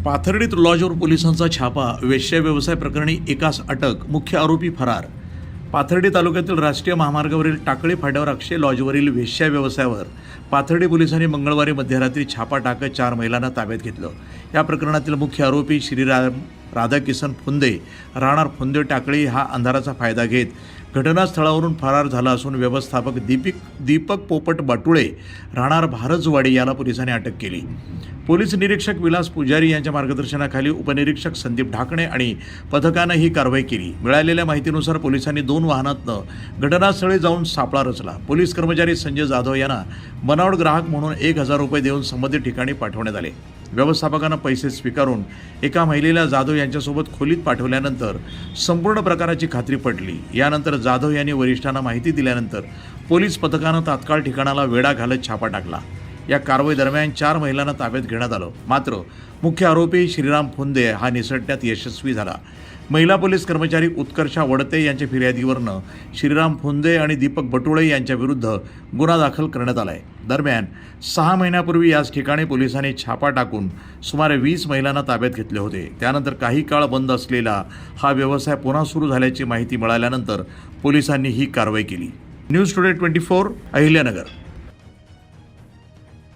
पाथर्डीत लॉजवर पोलिसांचा छापा, वेश्या व्यवसाय प्रकरणी एकास अटक, मुख्य आरोपी फरार। पाथर्डी तालुक्यातील राष्ट्रीय महामार्गावरील टाकळी फाट्यावर अक्षय लॉजवरील वेश्या व्यवसायावर पाथर्डी पोलिसांनी मंगळवारी मध्यरात्री छापा टाकत 4 महिलांना ताब्यात घेतलं। या प्रकरणातील मुख्य आरोपी श्रीराम राधाकिसन फुंदे राहणार फुंदे टाकळी हा अंधाराचा फायदा घेत घटनास्थळावरून फरार झाला असून व्यवस्थापक दीपक पोपट बाटुळे राहणार भारजवाडी याला पोलिसांनी अटक केली। पोलीस निरीक्षक विलास पुजारी यांच्या मार्गदर्शनाखाली उपनिरीक्षक संदीप ढाकणे आणि पथकानं ही कारवाई केली। मिळालेल्या माहितीनुसार पोलिसांनी 2 वाहनातनं घटनास्थळी जाऊन सापळा रचला। पोलीस कर्मचारी संजय जाधव यांना बनावट ग्राहक म्हणून 1000 रुपये देऊन संबंधित ठिकाणी पाठवण्यात आले। व्यवस्थापकानं पैसे स्वीकारून एका महिलेला जाधव यांच्यासोबत खोलीत पाठवल्यानंतर संपूर्ण प्रकाराची खात्री पटली। यानंतर जाधव यांनी वरिष्ठांना माहिती दिल्यानंतर पोलीस पथकानं तात्काळ ठिकाणाला वेढा घालत छापा टाकला। या कारवाई दरम्यान 4 महिलांना ताब्यात घेण्यात आलं। मात्र मुख्य आरोपी श्रीराम फुंदे हा निसटण्यात यशस्वी झाला। महिला पोलीस कर्मचारी उत्कर्षा वडते यांच्या फिर्यादीवरनं श्रीराम फुंदे आणि दीपक बटुळे यांच्या विरुद्ध गुन्हा दाखल करण्यात आलाय। दरम्यान 6 महिन्यापूर्वी याच ठिकाणी पोलिसांनी छापा टाकून सुमारे 20 महिलांना ताब्यात घेतले होते। त्यानंतर काही काळ बंद असलेला हा व्यवसाय पुन्हा सुरू झाल्याची माहिती मिळाल्यानंतर पोलिसांनी ही कारवाई केली। News today 24 Ahilyanagar.